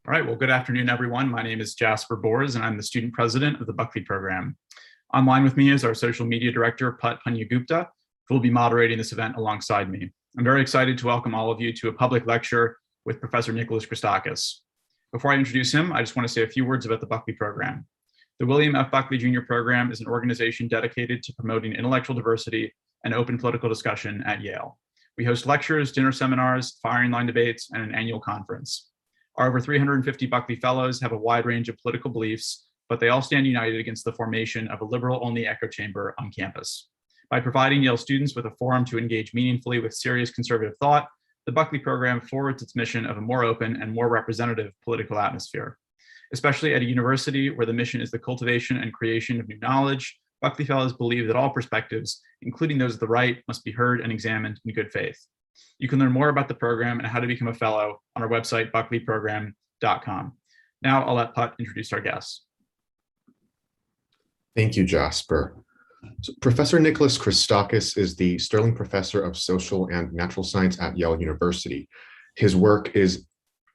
All right, well, good afternoon, everyone. My name is Jasper Bors, and I'm the student president of the Buckley program. Online with me is our social media director, Pat Panya-Gupta, who will be moderating this event alongside me. I'm very excited to welcome all of you to a public lecture with Professor Nicholas Christakis. Before I introduce him, I just want to say a few words about the Buckley program. The William F. Buckley Jr. program is an organization dedicated to promoting intellectual diversity and open political discussion at Yale. We host lectures, dinner seminars, firing line debates, and an annual conference. Our over 350 Buckley Fellows have a wide range of political beliefs, but they all stand united against the formation of a liberal-only echo chamber on campus. By providing Yale students with a forum to engage meaningfully with serious conservative thought, the Buckley program forwards its mission of a more open and more representative political atmosphere. Especially at a university where the mission is the cultivation and creation of new knowledge, Buckley Fellows believe that all perspectives, including those of the right, must be heard and examined in good faith. You can learn more about the program and how to become a fellow on our website, buckleyprogram.com. Now I'll let Pat introduce our guests. Thank you, Jasper. So, Professor Nicholas Christakis is the Sterling Professor of Social and Natural Science at Yale University. His work is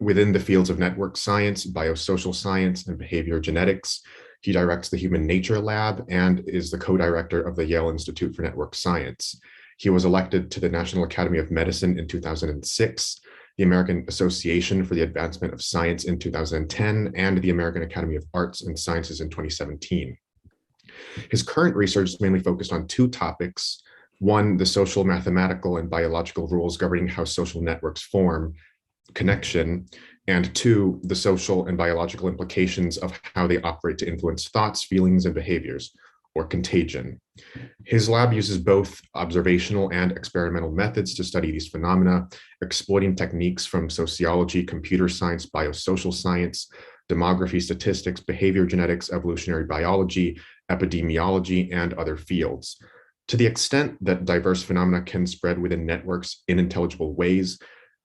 within the fields of network science, biosocial science, and behavior genetics. He directs the Human Nature Lab and is the co-director of the Yale Institute for Network Science. He was elected to the National Academy of Medicine in 2006, the American Association for the Advancement of Science in 2010, and the American Academy of Arts and Sciences in 2017. His current research is mainly focused on two topics. One, the social, mathematical, and biological rules governing how social networks form connection, and two, the social and biological implications of how they operate to influence thoughts, feelings, and behaviors, or contagion. His lab uses both observational and experimental methods to study these phenomena, exploiting techniques from sociology, computer science, biosocial science, demography, statistics, behavior genetics, evolutionary biology, epidemiology, and other fields. To the extent that diverse phenomena can spread within networks in intelligible ways,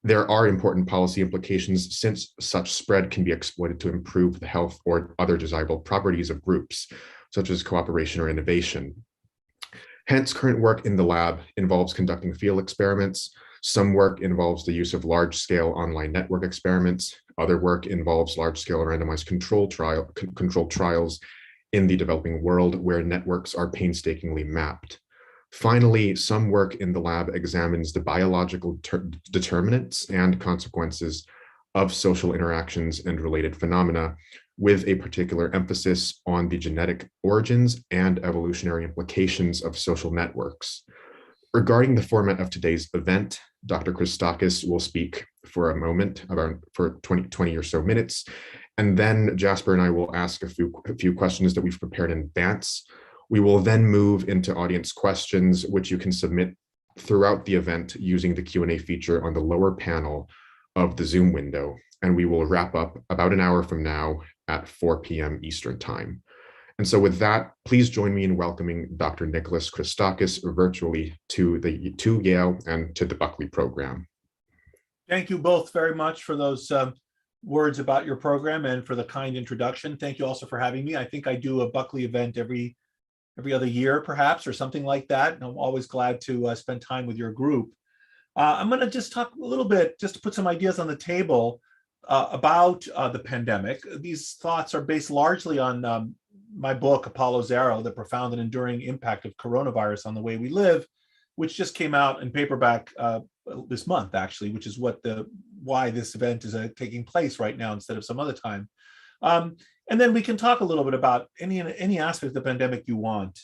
there are important policy implications since such spread can be exploited to improve the health or other desirable properties of groups, such as cooperation or innovation. Hence, current work in the lab involves conducting field experiments. Some work involves the use of large-scale online network experiments. Other work involves large-scale randomized controlled trials in the developing world where networks are painstakingly mapped. Finally, some work in the lab examines the biological determinants and consequences of social interactions and related phenomena, with a particular emphasis on the genetic origins and evolutionary implications of social networks. Regarding the format of today's event, Dr. Christakis will speak for a moment, for 20 or so minutes, and then Jasper and I will ask a few questions that we've prepared in advance. We will then move into audience questions, which you can submit throughout the event using the Q&A feature on the lower panel of the Zoom window, and we will wrap up about an hour from now at 4 p.m. Eastern Time. And so with that, please join me in welcoming Dr. Nicholas Christakis virtually to Yale and to the Buckley program. Thank you both very much for those words about your program and for the kind introduction. Thank you also for having me. I think I do a Buckley event every other year, perhaps, or something like that. And I'm always glad to spend time with your group. I'm going to just talk a little bit, just to put some ideas on the table about the pandemic. These thoughts are based largely on my book, Apollo Zero, The Profound and Enduring Impact of Coronavirus on the Way We Live, which just came out in paperback this month, actually, which is why this event is taking place right now instead of some other time. And then we can talk a little bit about any aspect of the pandemic you want,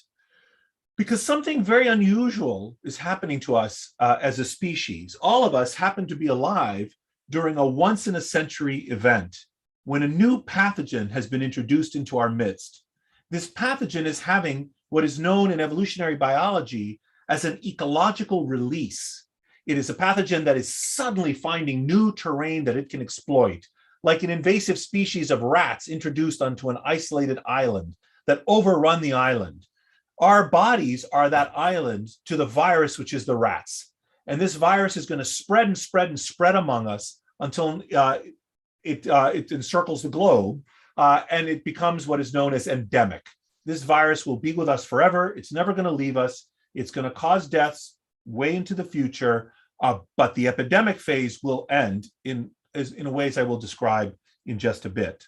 because something very unusual is happening to us as a species. All of us happen to be alive during a once-in-a-century event when a new pathogen has been introduced into our midst. This pathogen is having what is known in evolutionary biology as an ecological release. It is a pathogen that is suddenly finding new terrain that it can exploit, like an invasive species of rats introduced onto an isolated island that overrun the island. Our bodies are that island to the virus, which is the rats. And this virus is going to spread and spread and spread among us until it encircles the globe, and it becomes what is known as endemic. This virus will be with us forever. It's never going to leave us. It's going to cause deaths way into the future, but the epidemic phase will end in ways I will describe in just a bit.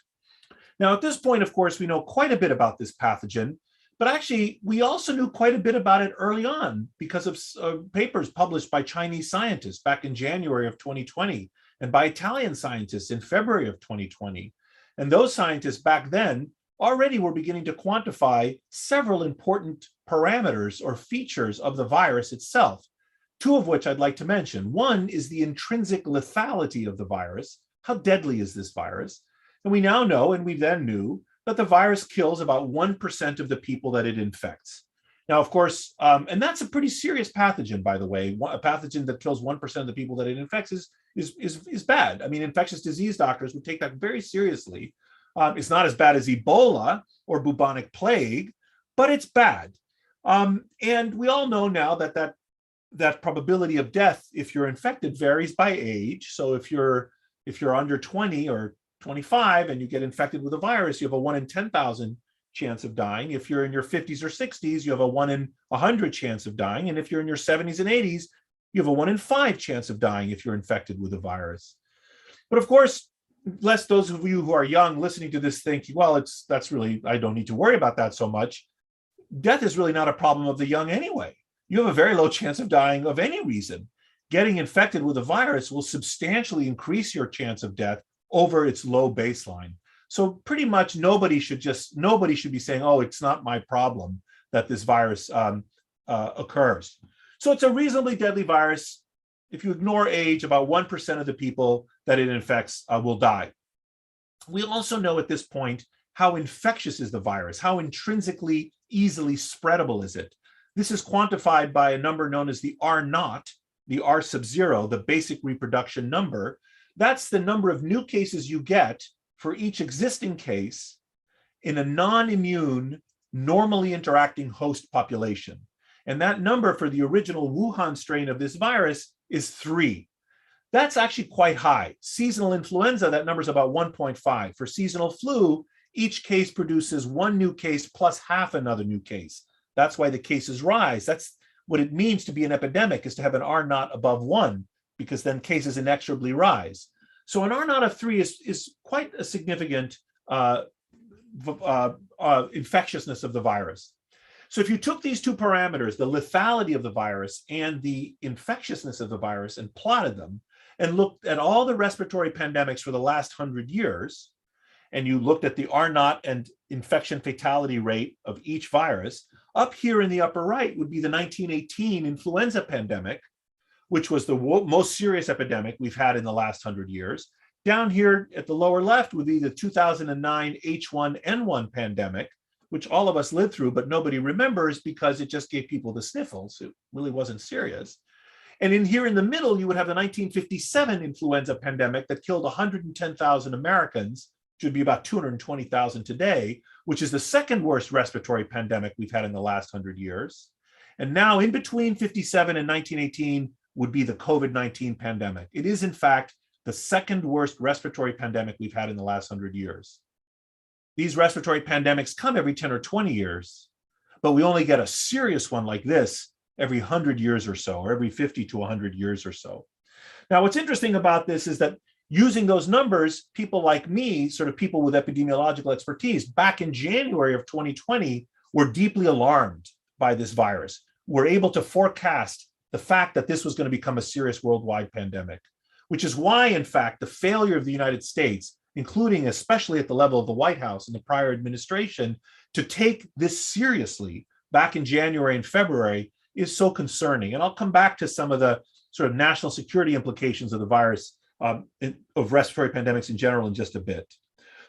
Now, at this point, of course, we know quite a bit about this pathogen, but actually, we also knew quite a bit about it early on because of papers published by Chinese scientists back in January of 2020 and by Italian scientists in February of 2020. And those scientists back then already were beginning to quantify several important parameters or features of the virus itself, two of which I'd like to mention. One is the intrinsic lethality of the virus. How deadly is this virus? And we now know, and we then knew, that the virus kills about 1% of the people that it infects. Now, of course, and that's a pretty serious pathogen, by the way. A pathogen that kills 1% of the people that it infects is bad. I mean, infectious disease doctors would take that very seriously. It's not as bad as Ebola or bubonic plague, but it's bad. And we all know now that probability of death, if you're infected, varies by age. So if you're under 20 or 25 and you get infected with a virus, you have a 1 in 10,000 chance of dying. If you're in your 50s or 60s, you have a 1 in 100 chance of dying. And if you're in your 70s and 80s, you have a 1 in 5 chance of dying if you're infected with a virus. But of course, lest those of you who are young listening to this think, well, that's really, I don't need to worry about that so much. Death is really not a problem of the young anyway. You have a very low chance of dying of any reason. Getting infected with a virus will substantially increase your chance of death over its low baseline. So pretty much nobody should be saying, oh, it's not my problem that this virus occurs. So it's a reasonably deadly virus. If you ignore age, about 1% of the people that it infects will die. We also know at this point how infectious is the virus, how intrinsically easily spreadable is it. This is quantified by a number known as the R naught, the R sub 0, the basic reproduction number. That's the number of new cases you get for each existing case in a non-immune, normally interacting host population. And that number for the original Wuhan strain of this virus is 3. That's actually quite high. Seasonal influenza, that number is about 1.5. For seasonal flu, each case produces 1 new case plus half another new case. That's why the cases rise. That's what it means to be an epidemic, is to have an R naught above 1, because then cases inexorably rise. So an R naught of 3 is quite a significant infectiousness of the virus. So if you took these two parameters, the lethality of the virus and the infectiousness of the virus, and plotted them, and looked at all the respiratory pandemics for the last 100 years, and you looked at the R naught and infection fatality rate of each virus, up here in the upper right would be the 1918 influenza pandemic, which was the most serious epidemic we've had in the last 100 years. Down here at the lower left would be the 2009 H1N1 pandemic, which all of us lived through, but nobody remembers because it just gave people the sniffles. It really wasn't serious. And in here in the middle, you would have the 1957 influenza pandemic that killed 110,000 Americans, which would be about 220,000 today, which is the second worst respiratory pandemic we've had in the last 100 years. And now in between 57 and 1918 would be the COVID-19 pandemic. It is, in fact, the second worst respiratory pandemic we've had in the last 100 years. These respiratory pandemics come every 10 or 20 years, but we only get a serious one like this every 100 years or so, or every 50 to 100 years or so. Now, what's interesting about this is that using those numbers, people like me, sort of people with epidemiological expertise, back in January of 2020, were deeply alarmed by this virus. We're able to forecast the fact that this was going to become a serious worldwide pandemic, which is why, in fact, the failure of the United States, including especially at the level of the White House and the prior administration, to take this seriously back in January and February is so concerning. And I'll come back to some of the sort of national security implications of the virus, of respiratory pandemics in general, in just a bit.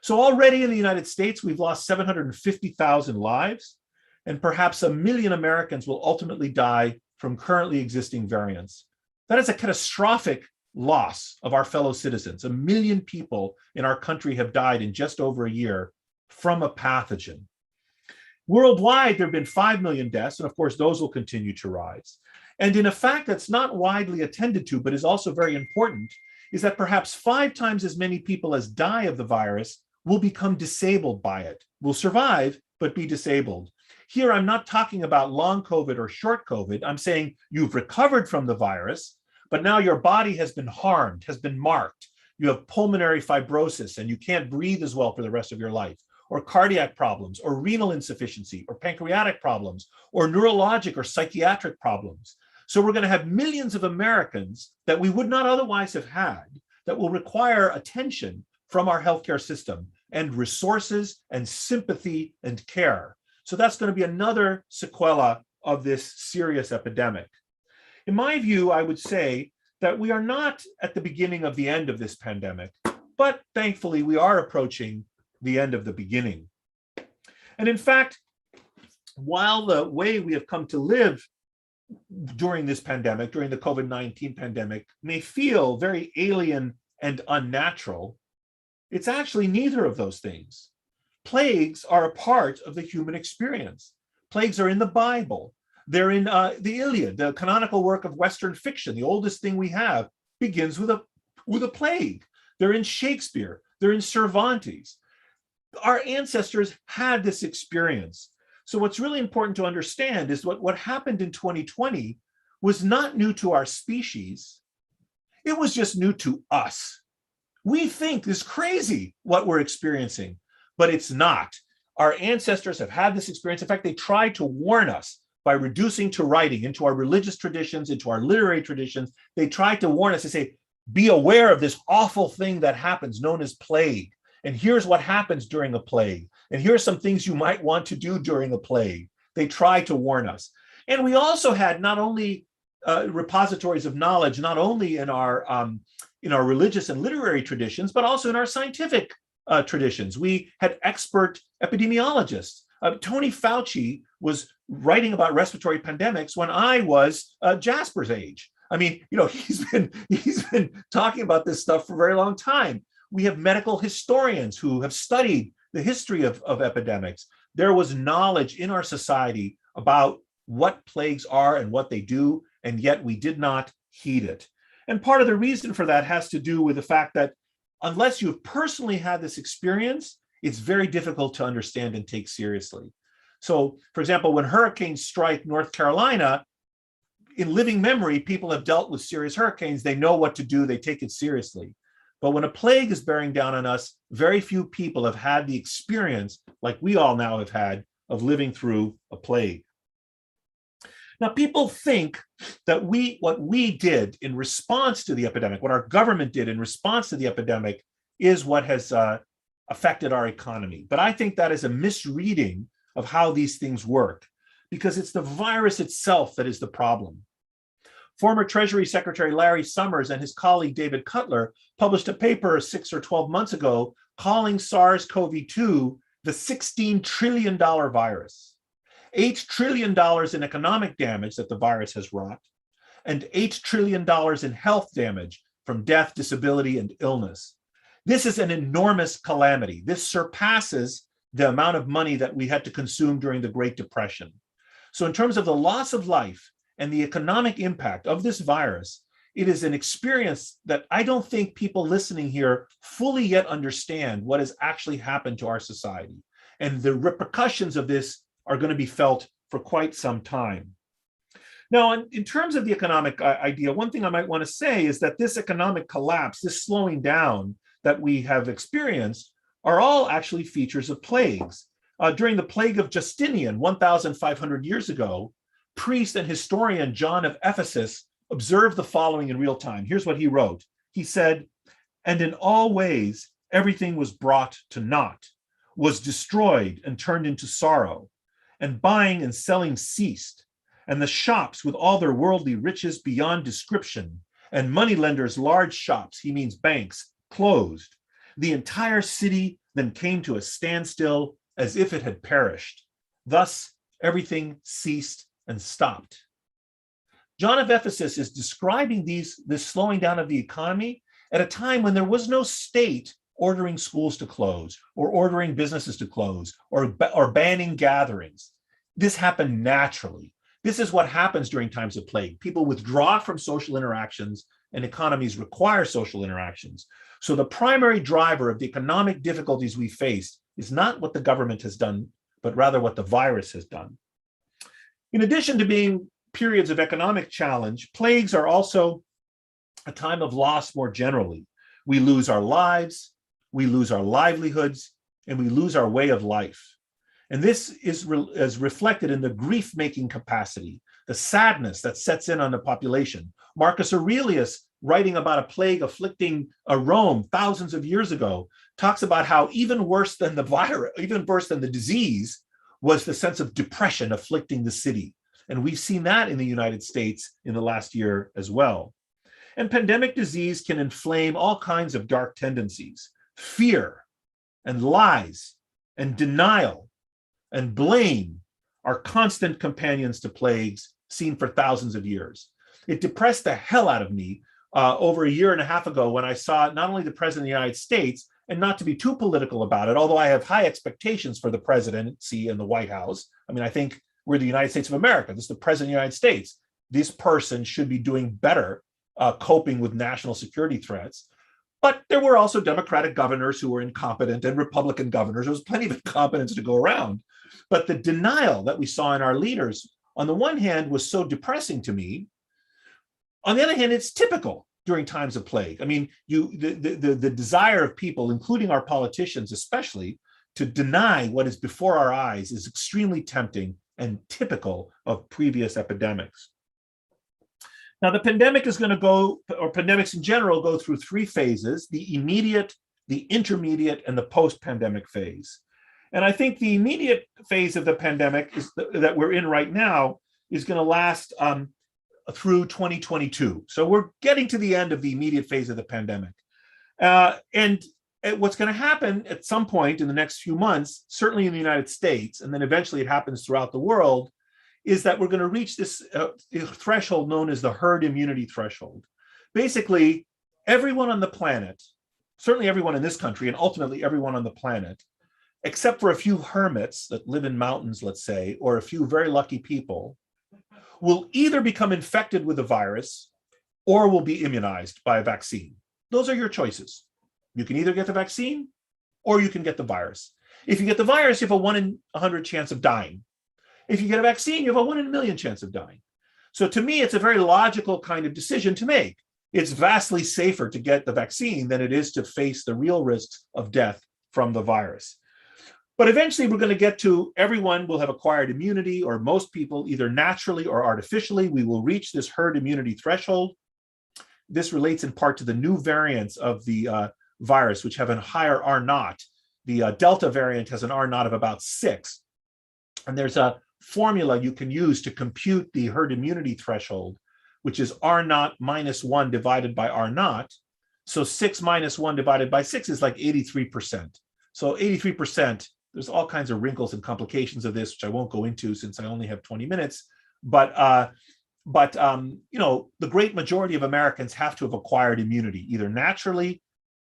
So already in the United States, we've lost 750,000 lives, and perhaps 1 million Americans will ultimately die from currently existing variants. That is a catastrophic loss of our fellow citizens. 1 million people in our country have died in just over a year from a pathogen. Worldwide, there have been 5 million deaths, and of course, those will continue to rise. And in a fact that's not widely attended to, but is also very important, is that perhaps 5 times as many people as die of the virus will become disabled by it, will survive, but be disabled. Here, I'm not talking about long COVID or short COVID. I'm saying you've recovered from the virus, but now your body has been harmed, has been marked. you have pulmonary fibrosis and you can't breathe as well for the rest of your life, or cardiac problems, or renal insufficiency, or pancreatic problems, or neurologic or psychiatric problems. So we're going to have millions of Americans that we would not otherwise have had that will require attention from our healthcare system and resources and sympathy and care. So that's going to be another sequela of this serious epidemic. In my view, I would say that we are not at the beginning of the end of this pandemic, but thankfully we are approaching the end of the beginning. And in fact, while the way we have come to live during this pandemic, during the COVID-19 pandemic, may feel very alien and unnatural, it's actually neither of those things. Plagues are a part of the human experience. Plagues are in the Bible. They're in the Iliad, the canonical work of Western fiction. The oldest thing we have begins with a plague. They're in Shakespeare. They're in Cervantes. Our ancestors had this experience. So what's really important to understand is what happened in 2020 was not new to our species. It was just new to us. We think it's crazy what we're experiencing, but it's not. Our ancestors have had this experience. In fact, they tried to warn us by reducing to writing into our religious traditions, into our literary traditions. They tried to warn us to say, be aware of this awful thing that happens known as plague. And here's what happens during a plague. And here's some things you might want to do during a plague. They tried to warn us. And we also had not only repositories of knowledge, not only in our religious and literary traditions, but also in our scientific traditions. We had expert epidemiologists. Tony Fauci was writing about respiratory pandemics when I was Jasper's age. I mean, he's been talking about this stuff for a very long time. We have medical historians who have studied the history of epidemics. There was knowledge in our society about what plagues are and what they do, and yet we did not heed it. And part of the reason for that has to do with the fact that unless you've personally had this experience, it's very difficult to understand and take seriously. So, for example, when hurricanes strike North Carolina, in living memory, people have dealt with serious hurricanes. They know what to do. They take it seriously. But when a plague is bearing down on us, very few people have had the experience, like we all now have had, of living through a plague. Now, people think that what we did in response to the epidemic, what our government did in response to the epidemic, is what has affected our economy. But I think that is a misreading of how these things work, because it's the virus itself that is the problem. Former Treasury Secretary Larry Summers and his colleague David Cutler published a paper 6 or 12 months ago calling SARS-CoV-2 the $16 trillion virus. $8 trillion in economic damage that the virus has wrought, and $8 trillion in health damage from death, disability, and illness. This is an enormous calamity. This surpasses the amount of money that we had to consume during the Great Depression. So in terms of the loss of life and the economic impact of this virus, it is an experience that I don't think people listening here fully yet understand what has actually happened to our society. And the repercussions of this are going to be felt for quite some time. Now, in terms of the economic idea, one thing I might want to say is that this economic collapse, this slowing down that we have experienced, are all actually features of plagues. During the plague of Justinian 1,500 years ago, priest and historian John of Ephesus observed the following in real time. Here's what he wrote. He said, "And in all ways, everything was brought to naught, was destroyed and turned into sorrow, and buying and selling ceased, and the shops with all their worldly riches beyond description, and moneylenders' large shops," he means banks, "closed. The entire city then came to a standstill as if it had perished. Thus, everything ceased and stopped." John of Ephesus is describing this slowing down of the economy at a time when there was no state ordering schools to close or ordering businesses to close or banning gatherings. This happened naturally. This is what happens during times of plague. People withdraw from social interactions, and economies require social interactions. So the primary driver of the economic difficulties we face is not what the government has done, but rather what the virus has done. In addition to being periods of economic challenge, plagues are also a time of loss more generally. We lose our lives, we lose our livelihoods, and we lose our way of life. And this is reflected in the grief-making capacity, the sadness that sets in on the population. Marcus Aurelius, writing about a plague afflicting Rome thousands of years ago, talks about how even worse than the virus, even worse than the disease, was the sense of depression afflicting the city. And we've seen that in the United States in the last year as well. And pandemic disease can inflame all kinds of dark tendencies: fear and lies and denial and blame are constant companions to plagues seen for thousands of years. It depressed the hell out of me over a year and a half ago when I saw not only the President of the United States, and not to be too political about it, although I have high expectations for the presidency and the White House. I mean, I think we're the United States of America. This is the President of the United States. This person should be doing better coping with national security threats. But there were also Democratic governors who were incompetent and Republican governors. There was plenty of incompetence to go around. But the denial that we saw in our leaders, on the one hand, was so depressing to me. On the other hand, it's typical during times of plague. I mean, the desire of people, including our politicians especially, to deny what is before our eyes is extremely tempting and typical of previous epidemics. Now, the pandemic is going to go, or pandemics in general, go through three phases: the immediate, the intermediate, and the post-pandemic phase. And I think the immediate phase of the pandemic that we're in right now is going to last through 2022. So we're getting to the end of the immediate phase of the pandemic. And what's going to happen at some point in the next few months, certainly in the United States, and then eventually it happens throughout the world, is that we're going to reach this threshold known as the herd immunity threshold. Basically, everyone on the planet, certainly everyone in this country, and ultimately everyone on the planet, except for a few hermits that live in mountains, let's say, or a few very lucky people, will either become infected with the virus or will be immunized by a vaccine. Those are your choices. You can either get the vaccine or you can get the virus. If you get the virus, you have a 1 in 100 chance of dying. If you get a vaccine, you have a 1 in a million chance of dying. So to me, it's a very logical kind of decision to make. It's vastly safer to get the vaccine than it is to face the real risks of death from the virus. But eventually we're going to get to everyone will have acquired immunity, or most people either naturally or artificially. We will reach this herd immunity threshold. This relates in part to the new variants of the virus, which have a higher R naught. The Delta variant has an R naught of about 6. And there's a formula you can use to compute the herd immunity threshold, which is R naught minus 1 divided by R naught. So 6 minus 1 divided by 6 is like 83%. So 83%, there's all kinds of wrinkles and complications of this, which I won't go into since I only have 20 minutes. But you know, the great majority of Americans have to have acquired immunity, either naturally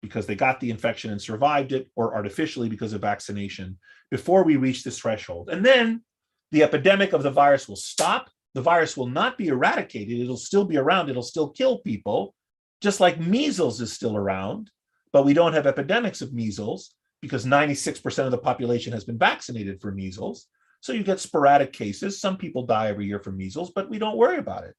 because they got the infection and survived it, or artificially because of vaccination, before we reach this threshold. And then the epidemic of the virus will stop. The virus will not be eradicated. It'll still be around. It'll still kill people, just like measles is still around, but we don't have epidemics of measles because 96% of the population has been vaccinated for measles. So you get sporadic cases. Some people die every year from measles, but we don't worry about it.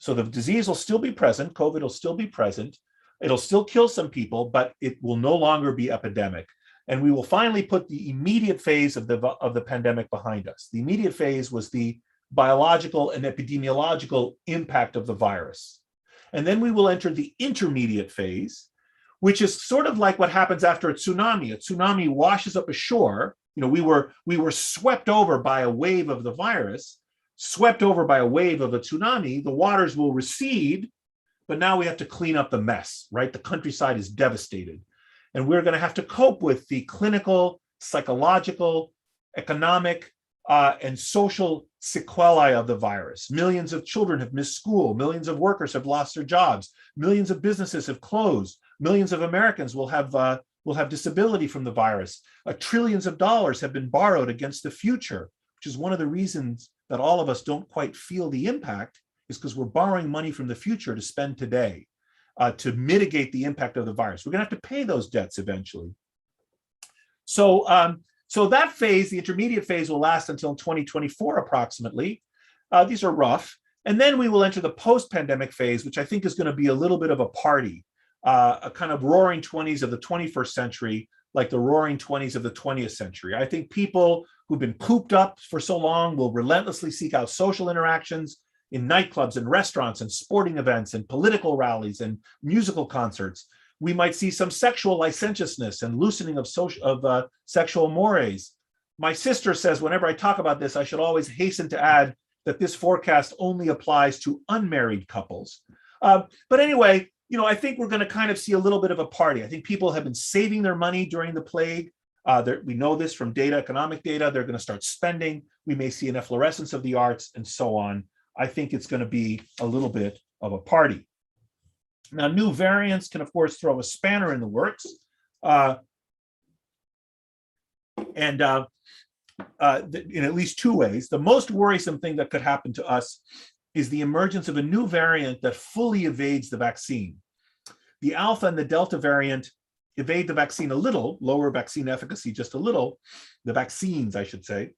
So the disease will still be present. COVID will still be present. It'll still kill some people, but it will no longer be epidemic. And we will finally put the immediate phase of the pandemic behind us. The immediate phase was the biological and epidemiological impact of the virus. And then we will enter the intermediate phase, which is sort of like what happens after a tsunami. A tsunami washes up ashore. You know, we were swept over by a wave of the virus, swept over by a wave of a tsunami. The waters will recede, but now we have to clean up the mess, right? The countryside is devastated. And we're going to have to cope with the clinical, psychological, economic, and social sequelae of the virus. Millions of children have missed school. Millions of workers have lost their jobs. Millions of businesses have closed. Millions of Americans will have disability from the virus. Trillions of dollars have been borrowed against the future, which is one of the reasons that all of us don't quite feel the impact, is because we're borrowing money from the future to spend today to mitigate the impact of the virus. We're going to have to pay those debts eventually. So that phase, the intermediate phase, will last until 2024 approximately. These are rough. And then we will enter the post-pandemic phase, which I think is going to be a little bit of a party. a kind of roaring 20s of the 21st century, like the roaring 20s of the 20th century. I think people who've been cooped up for so long will relentlessly seek out social interactions in nightclubs and restaurants and sporting events and political rallies and musical concerts. We might see some sexual licentiousness and loosening of sexual mores. My sister says whenever I talk about this, I should always hasten to add that this forecast only applies to unmarried couples. But anyway, I think we're going to kind of see a little bit of a party. I think people have been saving their money during the plague. We know this from economic data. They're going to start spending. We may see an efflorescence of the arts and so on. I think it's going to be a little bit of a party. Now, new variants can, of course, throw a spanner in the works. In at least two ways. The most worrisome thing that could happen to us is the emergence of a new variant that fully evades the vaccine. The Alpha and the Delta variant evade the vaccine a little, lower vaccine efficacy just a little, the vaccines, I should say.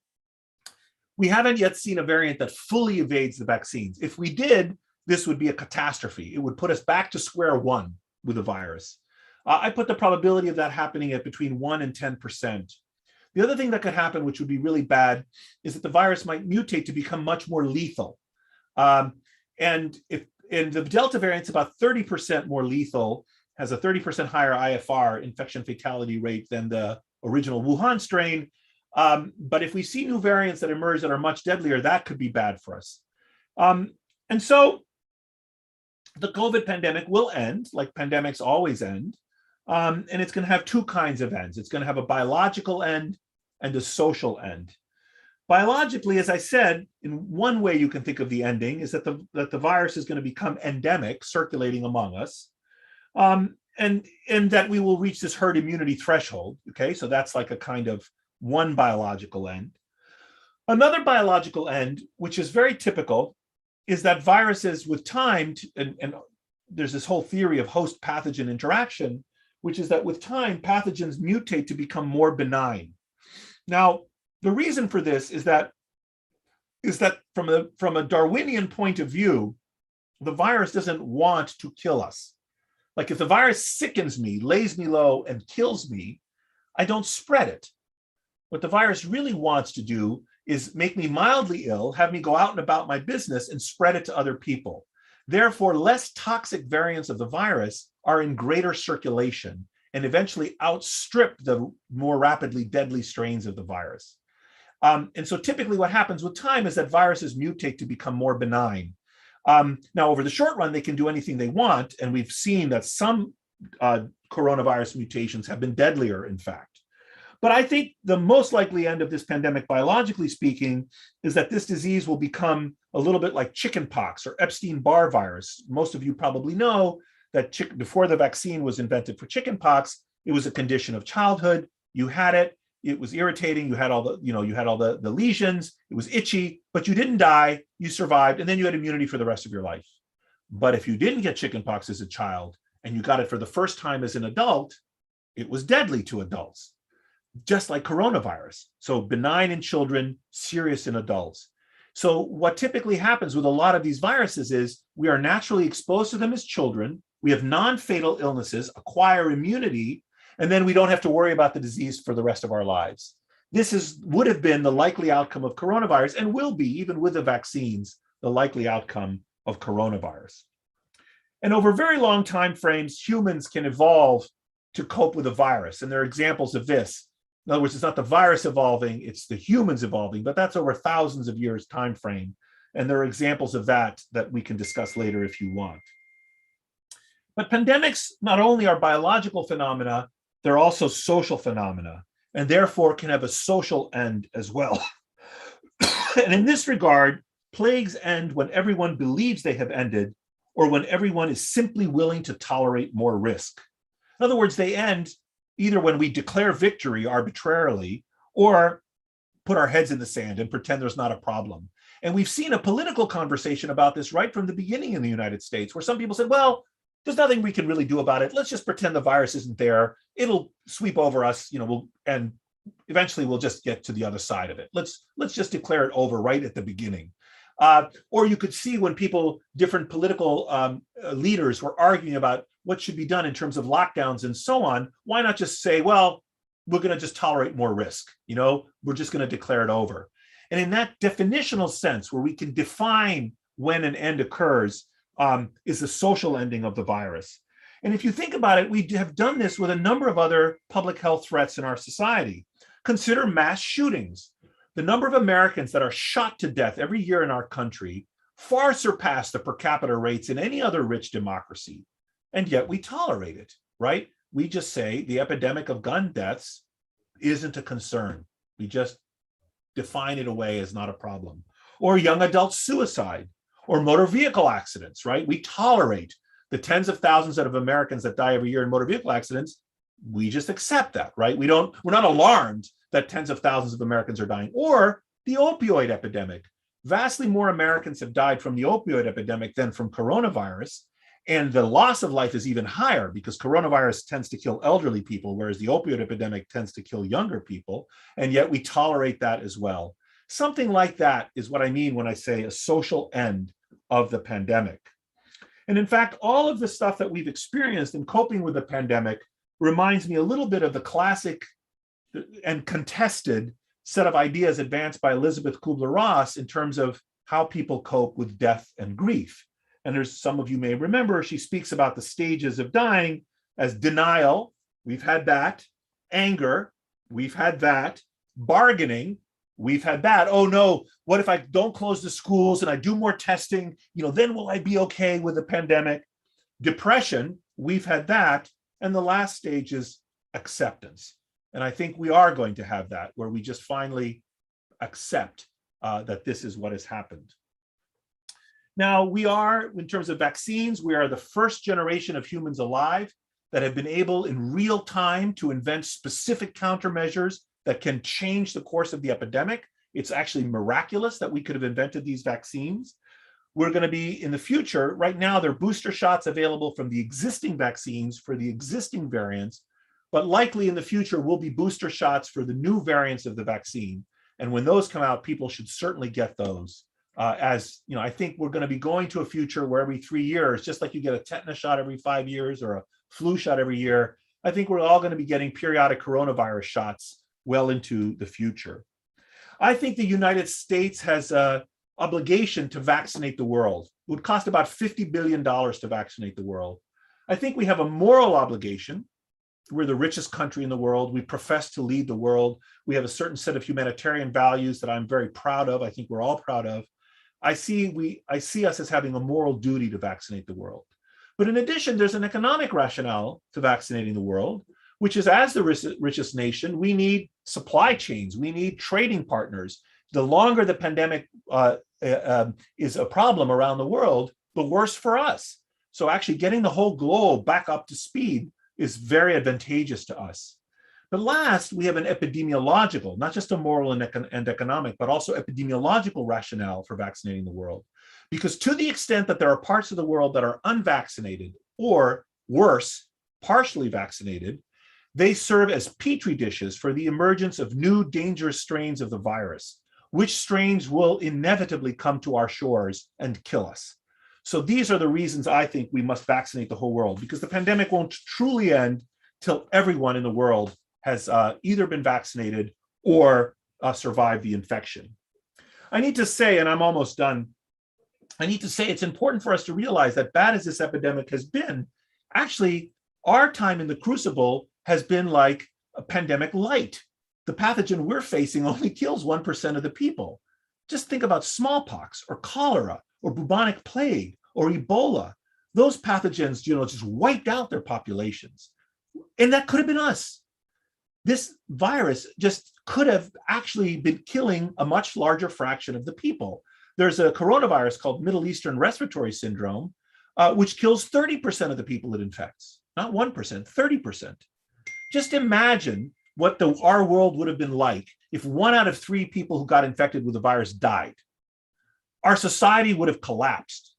We haven't yet seen a variant that fully evades the vaccines. If we did, this would be a catastrophe. It would put us back to square one with the virus. I put the probability of that happening at between 1 and 10%. The other thing that could happen, which would be really bad, is that the virus might mutate to become much more lethal. And the Delta variant's about 30% more lethal, has a 30% higher IFR, infection fatality rate, than the original Wuhan strain. But if we see new variants that emerge that are much deadlier, that could be bad for us. And so the COVID pandemic will end, like pandemics always end. And it's going to have two kinds of ends. It's going to have a biological end and a social end. Biologically, as I said, in one way you can think of the ending is that the virus is going to become endemic, circulating among us, and that we will reach this herd immunity threshold. Okay, so that's like a kind of one biological end. Another biological end, which is very typical, is that viruses with time, and there's this whole theory of host pathogen interaction, which is that with time, pathogens mutate to become more benign. Now, the reason for this is that from a Darwinian point of view, the virus doesn't want to kill us. Like if the virus sickens me, lays me low, and kills me, I don't spread it. What the virus really wants to do is make me mildly ill, have me go out and about my business and spread it to other people. Therefore, less toxic variants of the virus are in greater circulation and eventually outstrip the more rapidly deadly strains of the virus. And so typically what happens with time is that viruses mutate to become more benign. Now, over the short run, they can do anything they want. And we've seen that some coronavirus mutations have been deadlier, in fact. But I think the most likely end of this pandemic, biologically speaking, is that this disease will become a little bit like chickenpox or Epstein-Barr virus. Most of you probably know that before the vaccine was invented for chickenpox, it was a condition of childhood. You had it. It was irritating. You had all the lesions. It was itchy, but you didn't die. You survived, and then you had immunity for the rest of your life. But if you didn't get chickenpox as a child and you got it for the first time as an adult, it was deadly to adults, just like coronavirus. So benign in children, serious in adults. So what typically happens with a lot of these viruses is we are naturally exposed to them as children. We have non-fatal illnesses, acquire immunity, and then we don't have to worry about the disease for the rest of our lives. This would have been the likely outcome of coronavirus, and will be, even with the vaccines, the likely outcome of coronavirus. And over very long time frames, humans can evolve to cope with a virus. And there are examples of this. In other words, it's not the virus evolving, it's the humans evolving, but that's over thousands of years time frame. And there are examples of that we can discuss later if you want. But pandemics not only are biological phenomena, they're also social phenomena, and therefore can have a social end as well. And in this regard, plagues end when everyone believes they have ended, or when everyone is simply willing to tolerate more risk. In other words, they end either when we declare victory arbitrarily, or put our heads in the sand and pretend there's not a problem. And we've seen a political conversation about this right from the beginning in the United States, where some people said, well, there's nothing we can really do about it. Let's just pretend the virus isn't there. It'll sweep over us, and eventually we'll just get to the other side of it. Let's just declare it over right at the beginning. Or you could see when different political leaders were arguing about what should be done in terms of lockdowns and so on, why not just say, well, we're going to just tolerate more risk. We're just going to declare it over. And in that definitional sense, where we can define when an end occurs, is the social ending of the virus. And if you think about it, we have done this with a number of other public health threats in our society. Consider mass shootings. The number of Americans that are shot to death every year in our country far surpass the per capita rates in any other rich democracy. And yet we tolerate it, right? We just say the epidemic of gun deaths isn't a concern. We just define it away as not a problem. Or young adult suicide, or motor vehicle accidents, right? We tolerate the tens of thousands of Americans that die every year in motor vehicle accidents. We just accept that, right? We're not alarmed that tens of thousands of Americans are dying. Or the opioid epidemic. Vastly more Americans have died from the opioid epidemic than from coronavirus. And the loss of life is even higher because coronavirus tends to kill elderly people, whereas the opioid epidemic tends to kill younger people. And yet we tolerate that as well. Something like that is what I mean when I say a social end of the pandemic. And in fact, all of the stuff that we've experienced in coping with the pandemic reminds me a little bit of the classic and contested set of ideas advanced by Elizabeth Kubler-Ross in terms of how people cope with death and grief. And there's some of you may remember, she speaks about the stages of dying as denial, we've had that, anger, we've had that, bargaining, we've had that. Oh no, what if I don't close the schools and I do more testing? Then will I be okay with the pandemic? Depression, we've had that. And the last stage is acceptance. And I think we are going to have that, where we just finally accept that this is what has happened. Now, we are, in terms of vaccines, we are the first generation of humans alive that have been able in real time to invent specific countermeasures that can change the course of the epidemic. It's actually miraculous that we could have invented these vaccines. We're going to be in the future, right now, there are booster shots available from the existing vaccines for the existing variants, but likely in the future will be booster shots for the new variants of the vaccine. And when those come out, people should certainly get those. I think we're going to be going to a future where every 3 years, just like you get a tetanus shot every 5 years or a flu shot every year, I think we're all going to be getting periodic coronavirus shots well into the future. I think the United States has an obligation to vaccinate the world. It would cost about $50 billion to vaccinate the world. I think we have a moral obligation. We're the richest country in the world. We profess to lead the world. We have a certain set of humanitarian values that I'm very proud of. I think we're all proud of. I see us as having a moral duty to vaccinate the world. But in addition, there's an economic rationale to vaccinating the world, which is, as the richest nation, we need supply chains, we need trading partners. The longer the pandemic is a problem around the world, the worse for us. So actually getting the whole globe back up to speed is very advantageous to us. But last, we have an epidemiological, not just a moral and economic, but also epidemiological rationale for vaccinating the world. Because to the extent that there are parts of the world that are unvaccinated, or worse, partially vaccinated, they serve as petri dishes for the emergence of new dangerous strains of the virus, which strains will inevitably come to our shores and kill us. So these are the reasons I think we must vaccinate the whole world, because the pandemic won't truly end till everyone in the world has either been vaccinated or survived the infection. I need to say, and I'm almost done, I need to say it's important for us to realize that bad as this epidemic has been, actually, our time in the crucible has been like a pandemic light. The pathogen we're facing only kills 1% of the people. Just think about smallpox or cholera or bubonic plague or Ebola. Those pathogens, just wiped out their populations. And that could have been us. This virus just could have actually been killing a much larger fraction of the people. There's a coronavirus called Middle Eastern Respiratory Syndrome, which kills 30% of the people it infects. Not 1%, 30%. Just imagine what our world would have been like if 1 out of 3 people who got infected with the virus died. Our society would have collapsed.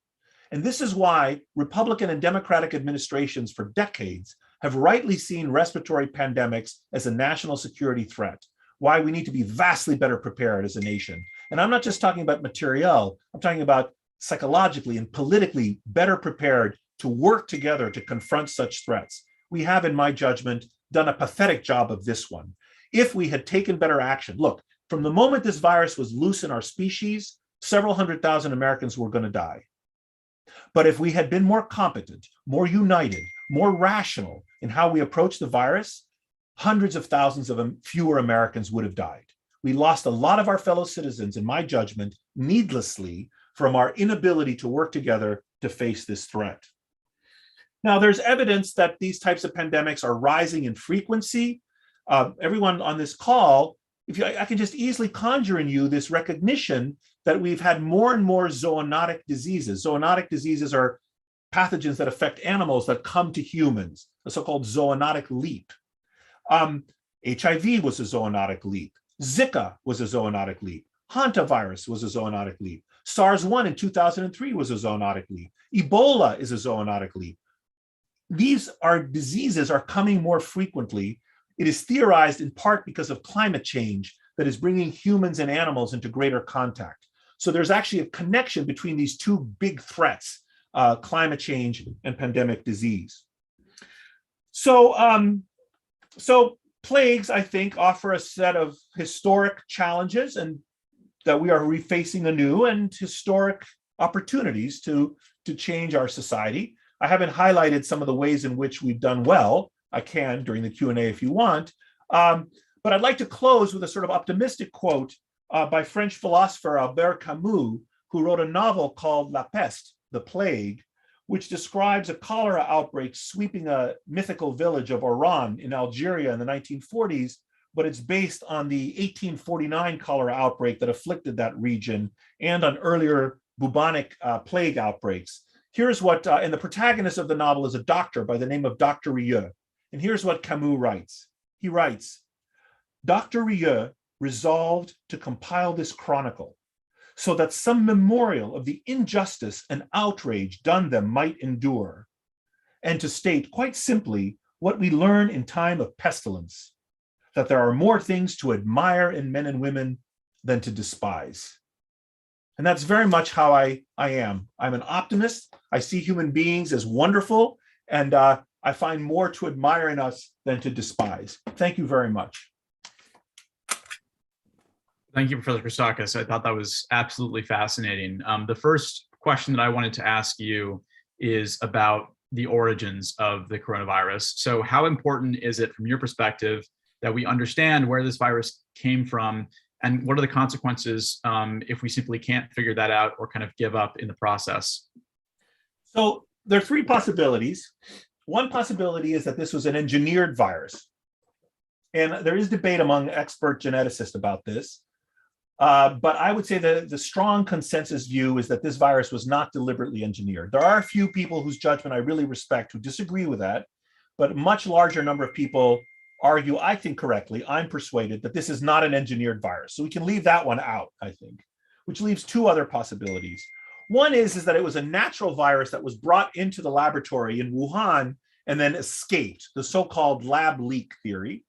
And this is why Republican and Democratic administrations for decades have rightly seen respiratory pandemics as a national security threat, why we need to be vastly better prepared as a nation, And I'm not just talking about material, I'm talking about psychologically and politically better prepared to work together to confront such threats. We have, in my judgment, done a pathetic job of this one. If we had taken better action, look, from the moment this virus was loose in our species, several 100,000 Americans were going to die. But if we had been more competent, more united, more rational in how we approach the virus, hundreds of thousands of fewer Americans would have died. We lost a lot of our fellow citizens, in my judgment, needlessly from our inability to work together to face this threat. Now, there's evidence that these types of pandemics are rising in frequency. Everyone on this call, I can just easily conjure in you this recognition that we've had more and more zoonotic diseases. Zoonotic diseases are pathogens that affect animals that come to humans, a so-called zoonotic leap. HIV was a zoonotic leap. Zika was a zoonotic leap. Hantavirus was a zoonotic leap. SARS-1 in 2003 was a zoonotic leap. Ebola is a zoonotic leap. These diseases are coming more frequently. It is theorized in part because of climate change that is bringing humans and animals into greater contact. So there's actually a connection between these two big threats, climate change and pandemic disease. So plagues, I think, offer a set of historic challenges and that we are refacing anew, and historic opportunities to change our society. I haven't highlighted some of the ways in which we've done well. I can during the Q&A if you want. But I'd like to close with a sort of optimistic quote by French philosopher Albert Camus, who wrote a novel called La Peste, The Plague, which describes a cholera outbreak sweeping a mythical village of Oran in Algeria in the 1940s, but it's based on the 1849 cholera outbreak that afflicted that region and on earlier bubonic plague outbreaks. Here's what, and the protagonist of the novel is a doctor by the name of Dr. Rieu. And here's what Camus writes. He writes, Dr. Rieu resolved to compile this chronicle so that some memorial of the injustice and outrage done them might endure, and to state quite simply what we learn in time of pestilence, that there are more things to admire in men and women than to despise. And that's very much how I am. I'm an optimist. I see human beings as wonderful, and I find more to admire in us than to despise. Thank you very much. Thank you, Professor Christakis. I thought that was absolutely fascinating. The first question that I wanted to ask you is about the origins of the coronavirus. So how important is it from your perspective that we understand where this virus came from, and what are the consequences if we simply can't figure that out or kind of give up in the process? So there are three possibilities. One possibility is that this was an engineered virus. And there is debate among expert geneticists about this. But I would say that the strong consensus view is that this virus was not deliberately engineered. There are a few people whose judgment I really respect who disagree with that, but a much larger number of people argue, I think correctly, I'm persuaded that this is not an engineered virus. So we can leave that one out, I think, which leaves two other possibilities. One is that it was a natural virus that was brought into the laboratory in Wuhan and then escaped, the so-called lab leak theory.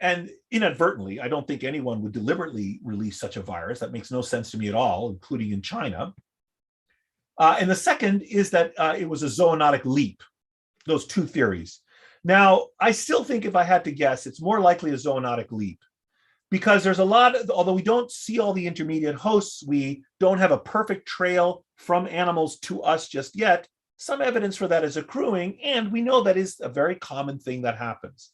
And inadvertently, I don't think anyone would deliberately release such a virus. That makes no sense to me at all, including in China. And the second is that it was a zoonotic leap, those two theories. Now, I still think if I had to guess, it's more likely a zoonotic leap, because there's a lot, although we don't see all the intermediate hosts, we don't have a perfect trail from animals to us just yet. Some evidence for that is accruing, and we know that is a very common thing that happens.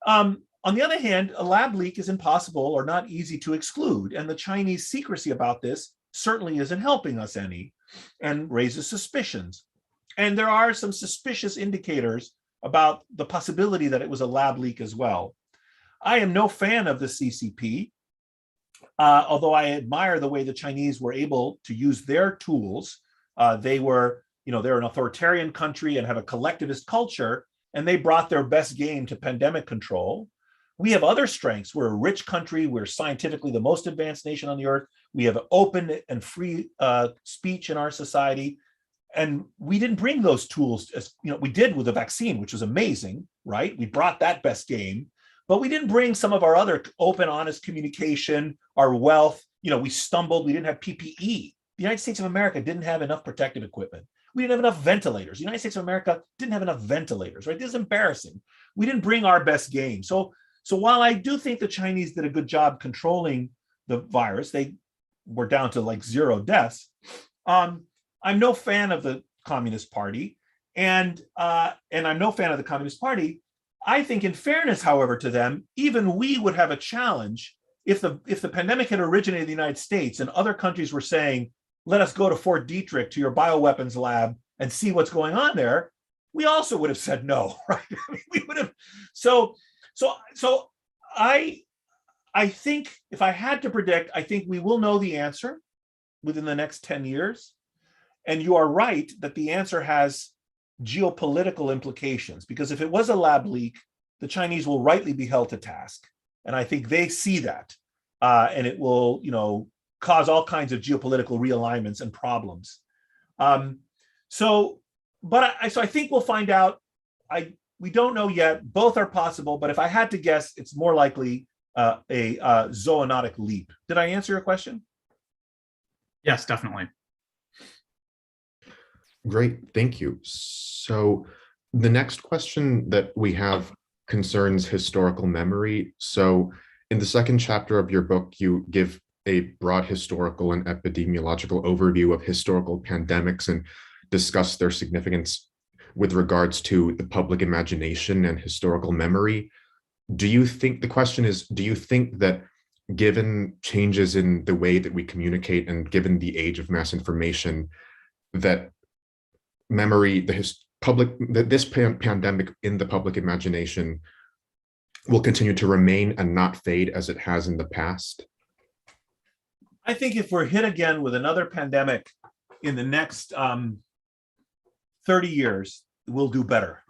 On the other hand, a lab leak is impossible or not easy to exclude, and the Chinese secrecy about this certainly isn't helping us any and raises suspicions. And there are some suspicious indicators about the possibility that it was a lab leak as well. I am no fan of the CCP, although I admire the way the Chinese were able to use their tools. They're an authoritarian country and have a collectivist culture, and they brought their best game to pandemic control. We have other strengths. We're a rich country. We're scientifically the most advanced nation on the earth. We have open and free speech in our society. And we didn't bring those tools, as we did with the vaccine, which was amazing, right? We brought that best game, but we didn't bring some of our other open, honest communication, our wealth, we stumbled, we didn't have PPE. The United States of America didn't have enough protective equipment. We didn't have enough ventilators. The United States of America didn't have enough ventilators, right? This is embarrassing. We didn't bring our best game. So while I do think the Chinese did a good job controlling the virus, they were down to like 0 deaths. I'm no fan of the Communist Party, and I'm no fan of the Communist Party. I think, in fairness, however, to them, even we would have a challenge if the pandemic had originated in the United States and other countries were saying, let us go to Fort Detrick, to your bioweapons lab, and see what's going on there. We also would have said no, right? I mean, we would have. So I think, if I had to predict, I think we will know the answer within the next 10 years. And you are right that the answer has geopolitical implications, because if it was a lab leak, the Chinese will rightly be held to task. And I think they see that, and it will, cause all kinds of geopolitical realignments and problems. So I think we'll find out. We don't know yet. Both are possible, but if I had to guess, it's more likely a zoonotic leap. Did I answer your question? Yes, definitely. Great, thank you. So the next question that we have concerns historical memory. So in the second chapter of your book, you give a broad historical and epidemiological overview of historical pandemics and discuss their significance with regards to the public imagination and historical memory. Do you think that given changes in the way that we communicate and given the age of mass information, that memory, this pandemic in the public imagination will continue to remain and not fade as it has in the past? I think if we're hit again with another pandemic in the next 30 years, we'll do better.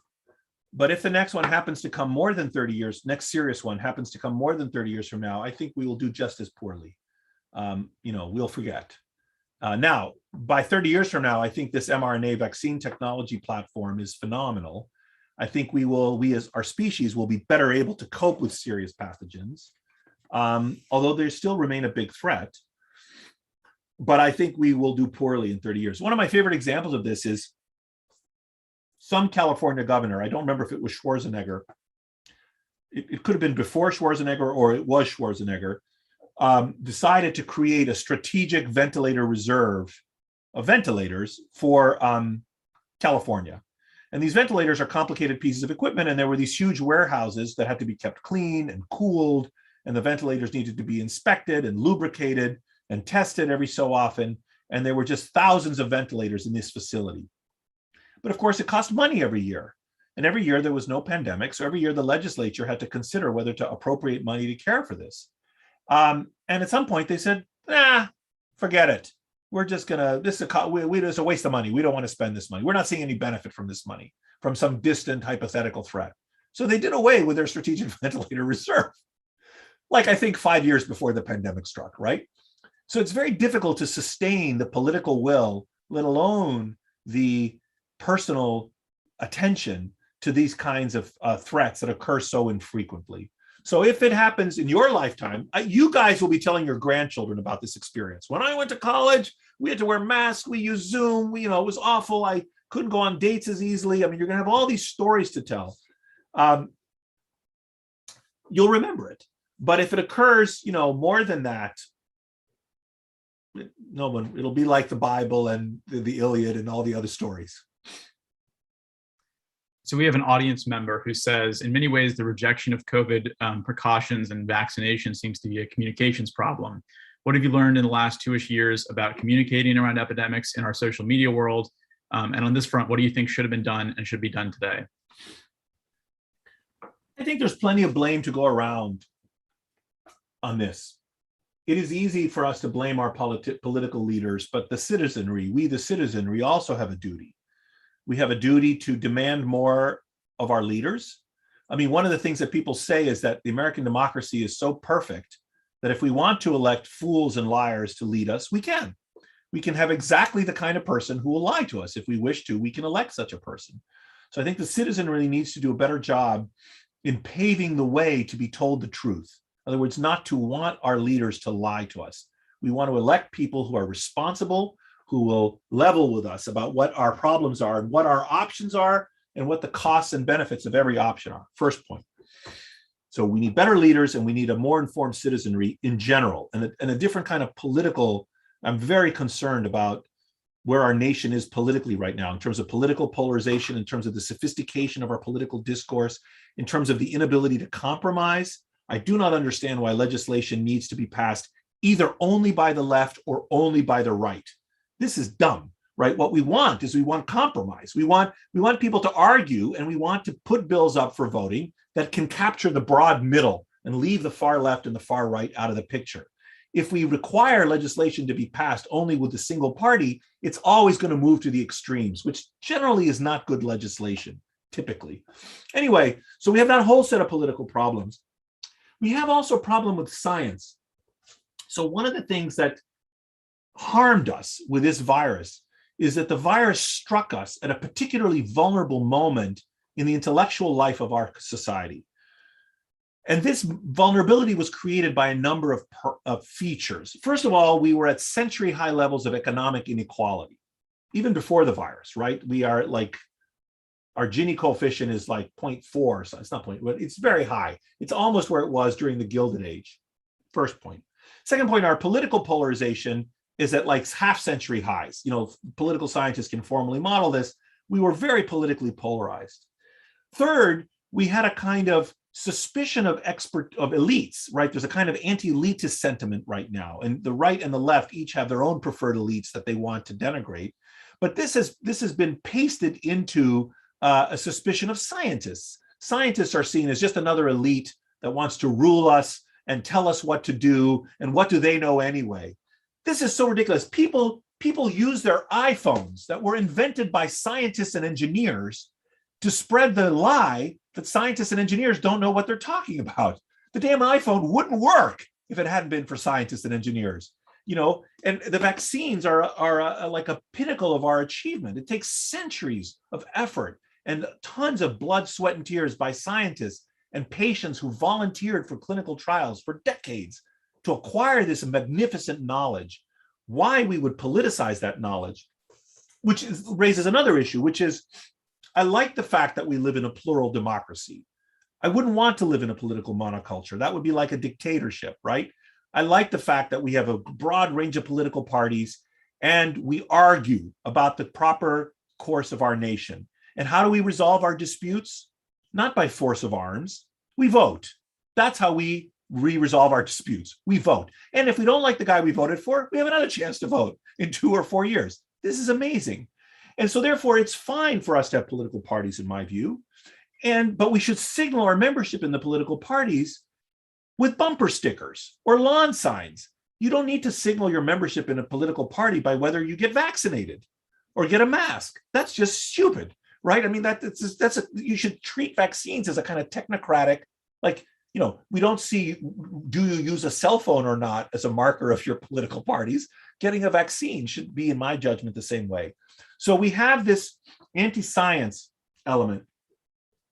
But if the next one happens to come more than 30 years, next serious one happens to come more than 30 years from now, I think we will do just as poorly. We'll forget. Now, by 30 years from now, I think this mRNA vaccine technology platform is phenomenal. I think we as our species will be better able to cope with serious pathogens, although they still remain a big threat. But I think we will do poorly in 30 years. One of my favorite examples of this is some California governor. I don't remember if it was Schwarzenegger. It could have been before Schwarzenegger, or it was Schwarzenegger. Decided to create a strategic ventilator reserve of ventilators for California. And these ventilators are complicated pieces of equipment, and there were these huge warehouses that had to be kept clean and cooled, and the ventilators needed to be inspected and lubricated and tested every so often, and there were just thousands of ventilators in this facility. But of course, it cost money every year, and every year there was no pandemic, so every year the legislature had to consider whether to appropriate money to care for this. And at some point they said, forget it. We're just gonna, this is a waste of money. We don't want to spend this money. We're not seeing any benefit from this money, from some distant hypothetical threat. So they did away with their strategic ventilator reserve, like I think 5 years before the pandemic struck, right? So it's very difficult to sustain the political will, let alone the personal attention to these kinds of threats that occur so infrequently. So if it happens in your lifetime, you guys will be telling your grandchildren about this experience. When I went to college, we had to wear masks, we used Zoom, it was awful. I couldn't go on dates as easily. I mean, you're gonna have all these stories to tell. You'll remember it. But if it occurs, more than that, no one, it'll be like the Bible and the Iliad and all the other stories. So we have an audience member who says, in many ways, the rejection of COVID precautions and vaccination seems to be a communications problem. What have you learned in the last 2-ish years about communicating around epidemics in our social media world? And on this front, what do you think should have been done and should be done today? I think there's plenty of blame to go around on this. It is easy for us to blame our political leaders, but the citizenry, we the citizenry also have a duty. We have a duty to demand more of our leaders. I mean, one of the things that people say is that the American democracy is so perfect that if we want to elect fools and liars to lead us, we can. We can have exactly the kind of person who will lie to us. If we wish to, we can elect such a person. So I think the citizenry needs to do a better job in paving the way to be told the truth. In other words, not to want our leaders to lie to us. We want to elect people who are responsible, who will level with us about what our problems are and what our options are and what the costs and benefits of every option are. First point. So we need better leaders and we need a more informed citizenry in general and a different kind of political. I'm very concerned about where our nation is politically right now in terms of political polarization, in terms of the sophistication of our political discourse, in terms of the inability to compromise. I do not understand why legislation needs to be passed either only by the left or only by the right. This is dumb, right? What we want is we want compromise. We want people to argue and we want to put bills up for voting that can capture the broad middle and leave the far left and the far right out of the picture. If we require legislation to be passed only with a single party, it's always going to move to the extremes, which generally is not good legislation, typically. Anyway, so we have that whole set of political problems. We have also a problem with science. So one of the things that harmed us with this virus is that the virus struck us at a particularly vulnerable moment in the intellectual life of our society. And this vulnerability was created by a number of features. First of all, we were at century high levels of economic inequality, even before the virus, right? We are like, our Gini coefficient is like 0.4, so it's not point, but it's very high. It's almost where it was during the Gilded Age. First point. Second point, our political polarization is at like half-century highs. You know, political scientists can formally model this. We were very politically polarized. Third, we had a kind of suspicion of elites, right? There's a kind of anti-elitist sentiment right now, and the right and the left each have their own preferred elites that they want to denigrate. But this has been pasted into a suspicion of scientists. Scientists are seen as just another elite that wants to rule us and tell us what to do, and what do they know anyway? This is so ridiculous. People use their iPhones that were invented by scientists and engineers to spread the lie that scientists and engineers don't know what they're talking about. The damn iPhone wouldn't work if it hadn't been for scientists and engineers, you know, and the vaccines are like a pinnacle of our achievement. It takes centuries of effort and tons of blood, sweat, and tears by scientists and patients who volunteered for clinical trials for decades to acquire this magnificent knowledge. Why we would politicize that knowledge, which raises another issue, which is, I like the fact that we live in a plural democracy. I wouldn't want to live in a political monoculture. That would be like a dictatorship, right? I like the fact that we have a broad range of political parties and we argue about the proper course of our nation. And how do we resolve our disputes? Not by force of arms. We vote. That's how we resolve our disputes. We vote. And if we don't like the guy we voted for, we have another chance to vote in 2 or 4 years. This is amazing. And so therefore, it's fine for us to have political parties, in my view. But we should signal our membership in the political parties with bumper stickers or lawn signs. You don't need to signal your membership in a political party by whether you get vaccinated or get a mask. That's just stupid, right? I mean, you should treat vaccines as a kind of technocratic, like, you know, we don't see, do you use a cell phone or not as a marker of your political parties. Getting a vaccine should be, in my judgment, the same way. So we have this anti-science element.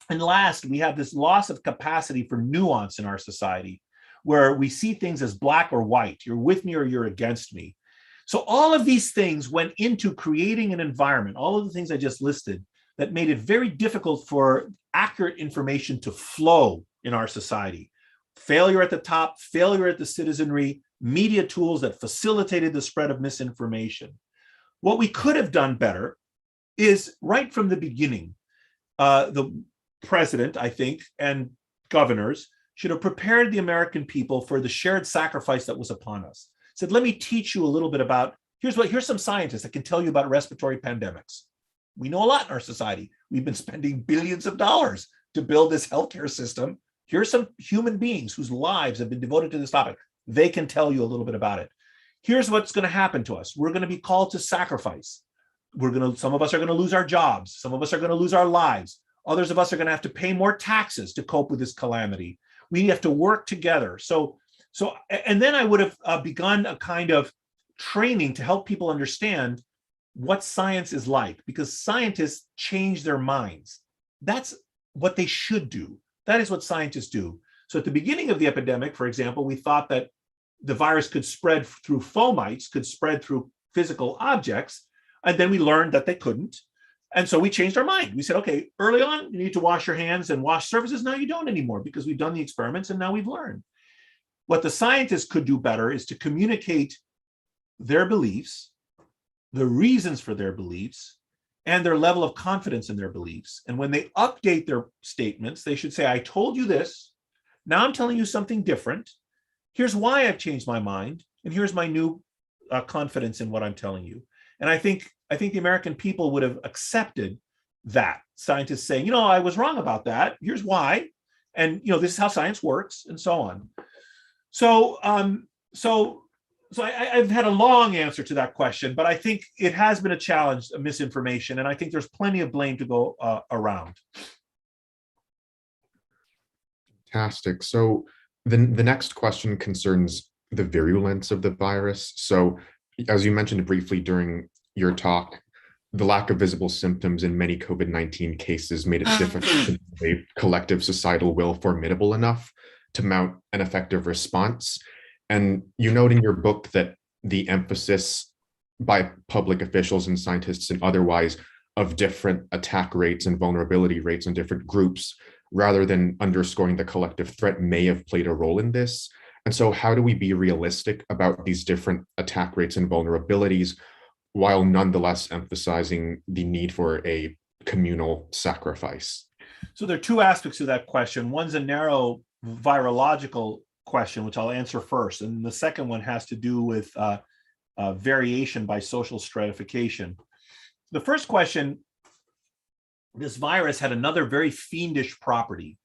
And last, we have this loss of capacity for nuance in our society, where we see things as black or white. You're with me or you're against me. So all of these things went into creating an environment, all of the things I just listed, that made it very difficult for accurate information to flow in our society. Failure at the top, failure at the citizenry, media tools that facilitated the spread of misinformation. What we could have done better is right from the beginning, the president, I think, and governors should have prepared the American people for the shared sacrifice that was upon us. Said, let me teach you a little bit about, here's some scientists that can tell you about respiratory pandemics. We know a lot in our society. We've been spending billions of dollars to build this healthcare system. Here's some human beings whose lives have been devoted to this topic. They can tell you a little bit about it. Here's what's going to happen to us. We're going to be called to sacrifice. Some of us are going to lose our jobs. Some of us are going to lose our lives. Others of us are going to have to pay more taxes to cope with this calamity. We have to work together. And then I would have begun a kind of training to help people understand what science is like, because scientists change their minds. That's what they should do. That is what scientists do. So at the beginning of the epidemic, for example, we thought that the virus could spread through fomites, could spread through physical objects. And then we learned that they couldn't. And so we changed our mind. We said, okay, early on, you need to wash your hands and wash surfaces. Now you don't anymore because we've done the experiments and now we've learned. What the scientists could do better is to communicate their beliefs, the reasons for their beliefs, and their level of confidence in their beliefs. And when they update their statements, they should say, I told you this. Now I'm telling you something different. Here's why I've changed my mind. And here's my new confidence in what I'm telling you. And I think the American people would have accepted that. Scientists saying, I was wrong about that. Here's why. And, this is how science works and so on. So I've had a long answer to that question, but I think it has been a challenge, a misinformation, and I think there's plenty of blame to go around. Fantastic. So the next question concerns the virulence of the virus. So as you mentioned briefly during your talk, the lack of visible symptoms in many COVID-19 cases made it difficult to make a collective societal will formidable enough to mount an effective response. And you note in your book that the emphasis by public officials and scientists and otherwise of different attack rates and vulnerability rates in different groups, rather than underscoring the collective threat, may have played a role in this. And so how do we be realistic about these different attack rates and vulnerabilities while nonetheless emphasizing the need for a communal sacrifice? So there are two aspects to that question. One's a narrow virological question, which I'll answer first. And the second one has to do with variation by social stratification. The first question, this virus had another very fiendish property,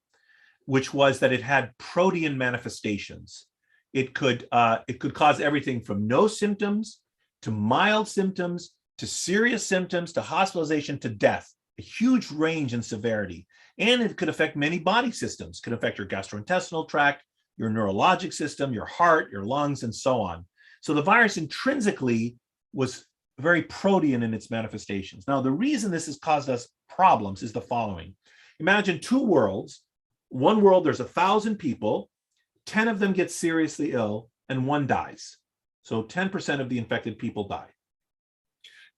which was that it had protean manifestations. It could cause everything from no symptoms to mild symptoms to serious symptoms to hospitalization to death, a huge range in severity. And it could affect many body systems, could affect your gastrointestinal tract, your neurologic system, your heart, your lungs, and so on. So the virus intrinsically was very protean in its manifestations. Now, the reason this has caused us problems is the following. Imagine two worlds. One world, there's 1,000 people, 10 of them get seriously ill, and 1 dies. So 10% of the infected people die.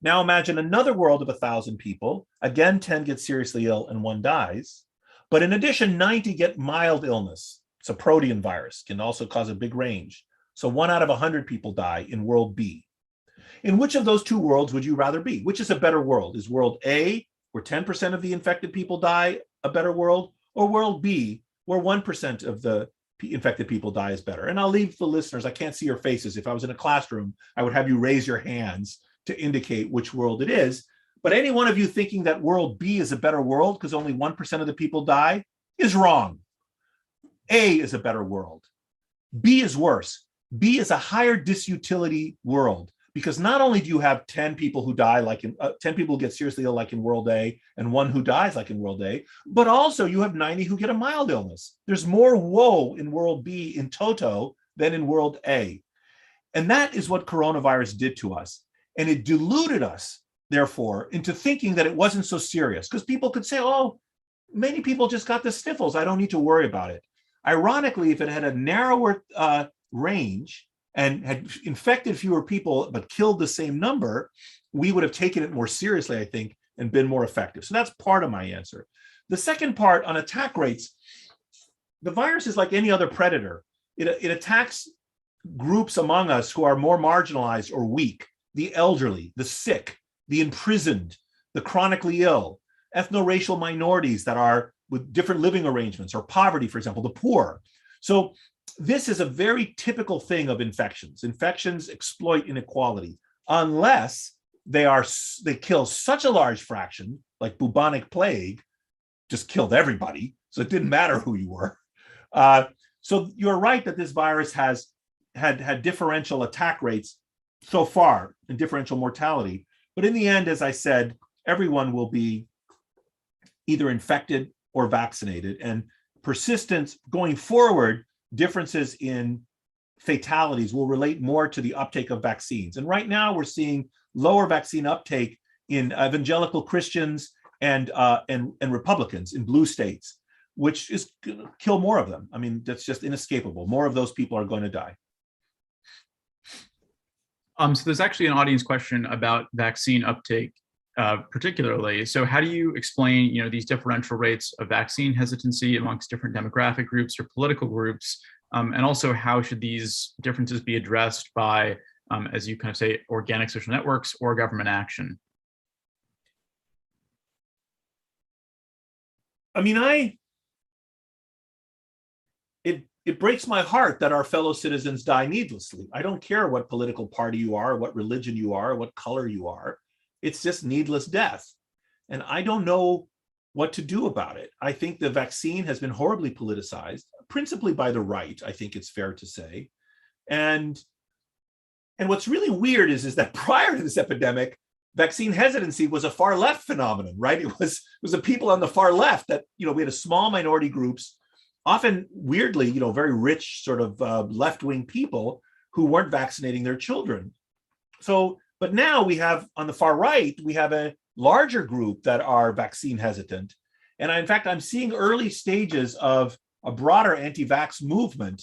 Now imagine another world of 1,000 people. Again, 10 get seriously ill and 1 dies. But in addition, 90 get mild illness. It's a protean virus, can also cause a big range. So 1 out of 100 people die in world B. In which of those two worlds would you rather be? Which is a better world? Is world A, where 10% of the infected people die, a better world? Or world B, where 1% of the infected people die, is better? And I'll leave the listeners, I can't see your faces. If I was in a classroom, I would have you raise your hands to indicate which world it is. But any one of you thinking that world B is a better world because only 1% of the people die is wrong. A is a better world. B is worse. B is a higher disutility world, because not only do you have 10 people who die, 10 people who get seriously ill like in world A, and 1 who dies like in world A, but also you have 90 who get a mild illness. There's more woe in world B in toto than in world A. And that is what coronavirus did to us. And it deluded us, therefore, into thinking that it wasn't so serious, because people could say, oh, many people just got the sniffles, I don't need to worry about it. Ironically, if it had a narrower range and had infected fewer people but killed the same number, we would have taken it more seriously, I think, and been more effective. So that's part of my answer. The second part on attack rates, the virus is like any other predator. It attacks groups among us who are more marginalized or weak: the elderly, the sick, the imprisoned, the chronically ill, ethno-racial minorities that are with different living arrangements, or poverty, for example, the poor. So this is a very typical thing of infections. Infections exploit inequality unless they kill such a large fraction, like bubonic plague just killed everybody, so it didn't matter who you were. So you're right that this virus has had differential attack rates so far and differential mortality. But in the end, as I said, everyone will be either infected or vaccinated. And persistence going forward, differences in fatalities will relate more to the uptake of vaccines. And right now we're seeing lower vaccine uptake in evangelical Christians and Republicans in blue states, which is going to kill more of them. I mean, that's just inescapable. More of those people are going to die. So there's actually an audience question about vaccine uptake, particularly. So how do you explain, these differential rates of vaccine hesitancy amongst different demographic groups or political groups? And also, how should these differences be addressed by, as you kind of say, organic social networks or government action? I mean, it breaks my heart that our fellow citizens die needlessly. I don't care what political party you are, what religion you are, what color you are. It's just needless death. And I don't know what to do about it. I think the vaccine has been horribly politicized, principally by the right, I think it's fair to say. And what's really weird is that prior to this epidemic, vaccine hesitancy was a far left phenomenon, right? It was the people on the far left that, we had a small minority groups, often weirdly, very rich sort of left-wing people who weren't vaccinating their children. So, but now we have on the far right, we have a larger group that are vaccine hesitant. And in fact, I'm seeing early stages of a broader anti-vax movement,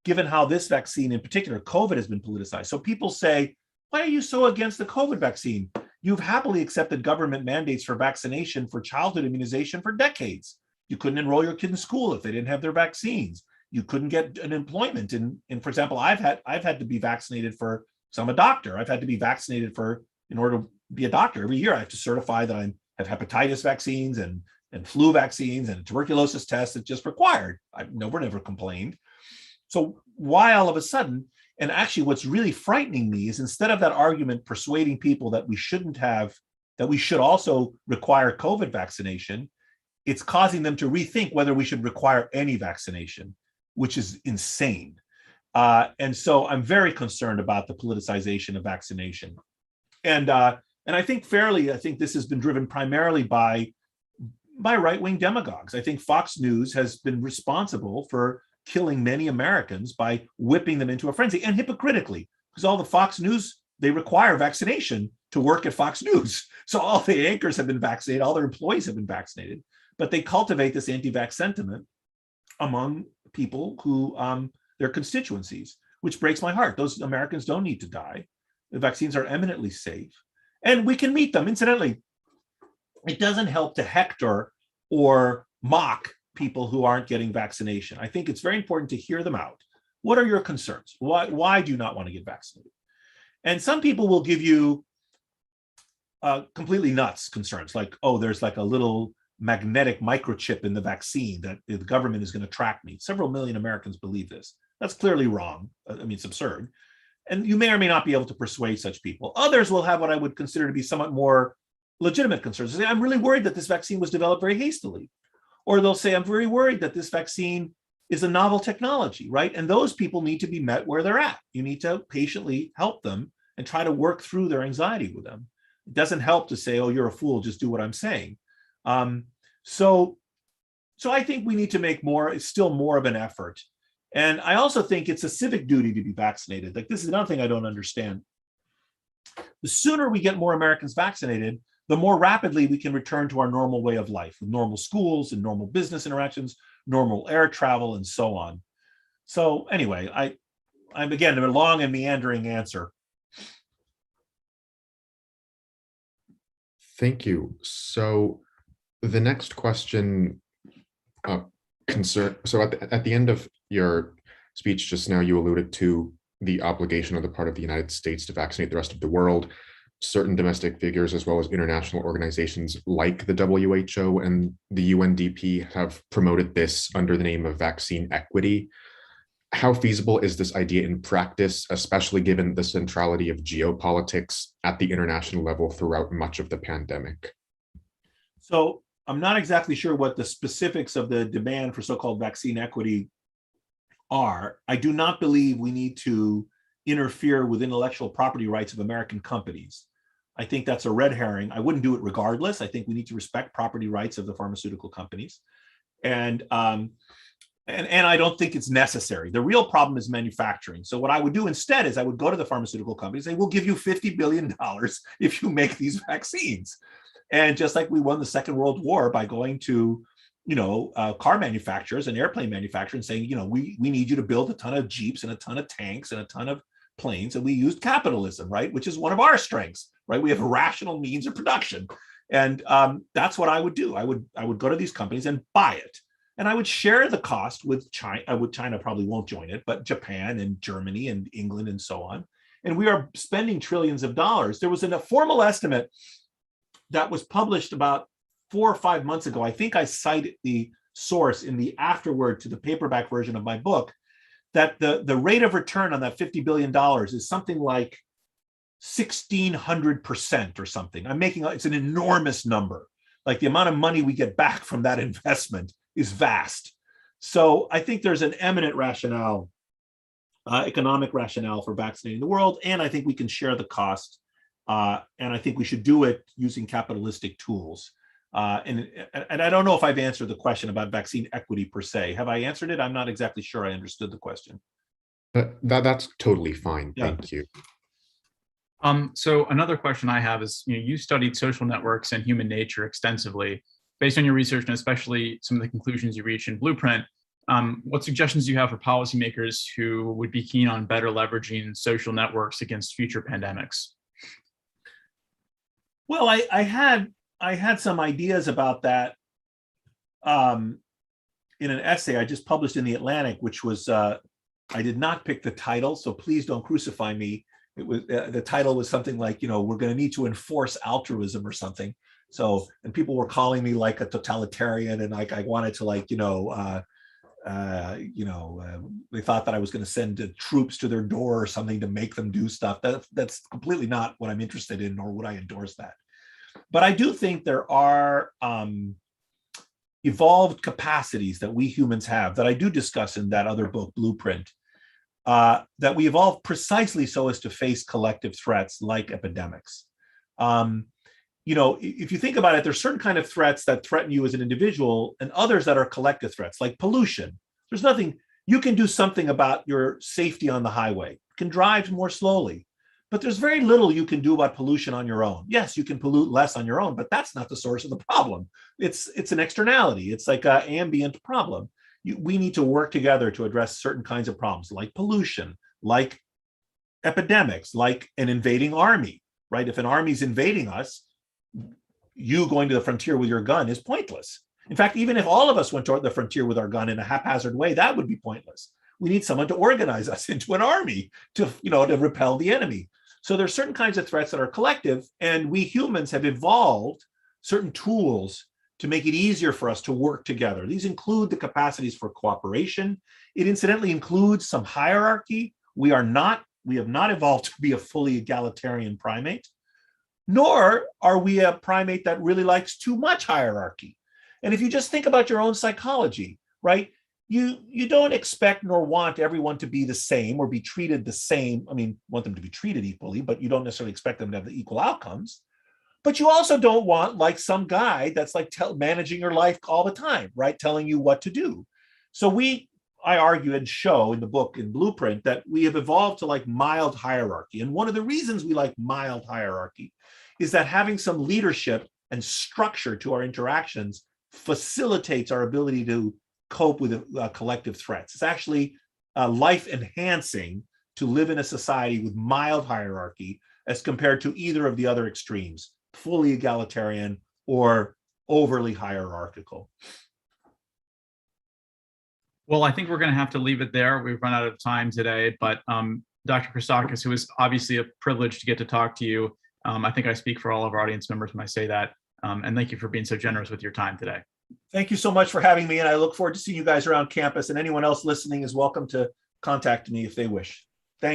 given how this vaccine in particular, COVID, has been politicized. So people say, why are you so against the COVID vaccine? You've happily accepted government mandates for vaccination for childhood immunization for decades. You couldn't enroll your kid in school if they didn't have their vaccines. You couldn't get an employment. And for example, I've had to be vaccinated for, so I'm a doctor. I've had to be vaccinated in order to be a doctor. Every year I have to certify that I have hepatitis vaccines and flu vaccines and a tuberculosis test that's just required. We're never complained. So why all of a sudden, and actually what's really frightening me is instead of that argument persuading people that we should also require COVID vaccination, it's causing them to rethink whether we should require any vaccination, which is insane. And so I'm very concerned about the politicization of vaccination. And I think this has been driven primarily by right-wing demagogues. I think Fox News has been responsible for killing many Americans by whipping them into a frenzy, and hypocritically, because all the Fox News, they require vaccination to work at Fox News. So all the anchors have been vaccinated, all their employees have been vaccinated, but they cultivate this anti-vax sentiment among people who, their constituencies, which breaks my heart. Those Americans don't need to die. The vaccines are eminently safe, and we can meet them. Incidentally, it doesn't help to hector or mock people who aren't getting vaccination. I think it's very important to hear them out. What are your concerns? Why do you not want to get vaccinated? And some people will give you completely nuts concerns, like, oh, there's like a little magnetic microchip in the vaccine that the government is going to track me. Several million Americans believe this. That's clearly wrong. I mean, it's absurd. And you may or may not be able to persuade such people. Others will have what I would consider to be somewhat more legitimate concerns. They say, I'm really worried that this vaccine was developed very hastily. Or they'll say, I'm very worried that this vaccine is a novel technology, right? And those people need to be met where they're at. You need to patiently help them and try to work through their anxiety with them. It doesn't help to say, oh, you're a fool, just do what I'm saying. So I think we need to make it's still more of an effort. And I also think it's a civic duty to be vaccinated. Like, this is another thing I don't understand. The sooner we get more Americans vaccinated, the more rapidly we can return to our normal way of life, with normal schools and normal business interactions, normal air travel, and so on. So anyway, I'm again, a long and meandering answer. Thank you. So the next question so at the end of your speech just now, you alluded to the obligation on the part of the United States to vaccinate the rest of the world. Certain domestic figures, as well as international organizations like the WHO and the UNDP, have promoted this under the name of vaccine equity. How feasible is this idea in practice, especially given the centrality of geopolitics at the international level throughout much of the pandemic? So I'm not exactly sure what the specifics of the demand for so-called vaccine equity are. I do not believe we need to interfere with intellectual property rights of American companies. I think that's a red herring. I wouldn't do it regardless. I think we need to respect property rights of the pharmaceutical companies. And I don't think it's necessary. The real problem is manufacturing. So what I would do instead is I would go to the pharmaceutical companies and say, we'll give you $50 billion if you make these vaccines. And just like we won the Second World War by going to, car manufacturers and airplane manufacturers and saying, we need you to build a ton of Jeeps and a ton of tanks and a ton of planes and we used capitalism, right? Which is one of our strengths, right? We have a rational means of production. And that's what I would do. I would go to these companies and buy it. And I would share the cost with China. China probably won't join it, but Japan and Germany and England and so on. And we are spending trillions of dollars. There was a formal estimate that was published about 4 or 5 months ago. I think I cited the source in the afterword to the paperback version of my book, that the rate of return on that $50 billion is something like 1,600% or something. It's an enormous number. Like the amount of money we get back from that investment is vast. So I think there's an eminent rationale, economic rationale for vaccinating the world. And I think we can share the cost. And I think we should do it using capitalistic tools. And I don't know if I've answered the question about vaccine equity per se. Have I answered it? I'm not exactly sure I understood the question. That's totally fine. Yeah. Thank you. So another question I have is, you studied social networks and human nature extensively. Based on your research and especially some of the conclusions you reached in Blueprint, what suggestions do you have for policymakers who would be keen on better leveraging social networks against future pandemics? Well, I had some ideas about that in an essay I just published in The Atlantic, which was, I did not pick the title, so please don't crucify me. It was the title was something like, we're going to need to enforce altruism or something. So, and people were calling me like a totalitarian, and like I wanted to they thought that I was going to send troops to their door or something to make them do stuff. That's completely not what I'm interested in, nor would I endorse that. But I do think there are evolved capacities that we humans have that I do discuss in that other book, Blueprint, that we evolved precisely so as to face collective threats like epidemics. If you think about it, there's certain kind of threats that threaten you as an individual and others that are collective threats, like pollution. There's nothing, you can do something about your safety on the highway. You can drive more slowly, but there's very little you can do about pollution on your own. Yes, you can pollute less on your own, but that's not the source of the problem. It's an externality. It's like an ambient problem. We need to work together to address certain kinds of problems like pollution, like epidemics, like an invading army, right? If an army's invading us, you going to the frontier with your gun is pointless. In fact, even if all of us went to the frontier with our gun in a haphazard way, that would be pointless. We need someone to organize us into an army to repel the enemy. So there's certain kinds of threats that are collective, and we humans have evolved certain tools to make it easier for us to work together. These include the capacities for cooperation. It incidentally includes some hierarchy. We have not evolved to be a fully egalitarian primate, nor are we a primate that really likes too much hierarchy. And if you just think about your own psychology, right? You don't expect nor want everyone to be the same or be treated the same. I mean, want them to be treated equally, but you don't necessarily expect them to have the equal outcomes. But you also don't want like some guy that's like managing your life all the time, right? Telling you what to do. So I argue and show in the book in Blueprint that we have evolved to like mild hierarchy. And one of the reasons we like mild hierarchy is that having some leadership and structure to our interactions facilitates our ability to cope with collective threats. It's actually life enhancing to live in a society with mild hierarchy as compared to either of the other extremes, fully egalitarian or overly hierarchical. Well, I think we're going to have to leave it there. We've run out of time today, but Dr. Christakis, it was obviously a privilege to get to talk to you. I think I speak for all of our audience members when I say that. And thank you for being so generous with your time today. Thank you so much for having me, and I look forward to seeing you guys around campus, and anyone else listening is welcome to contact me if they wish.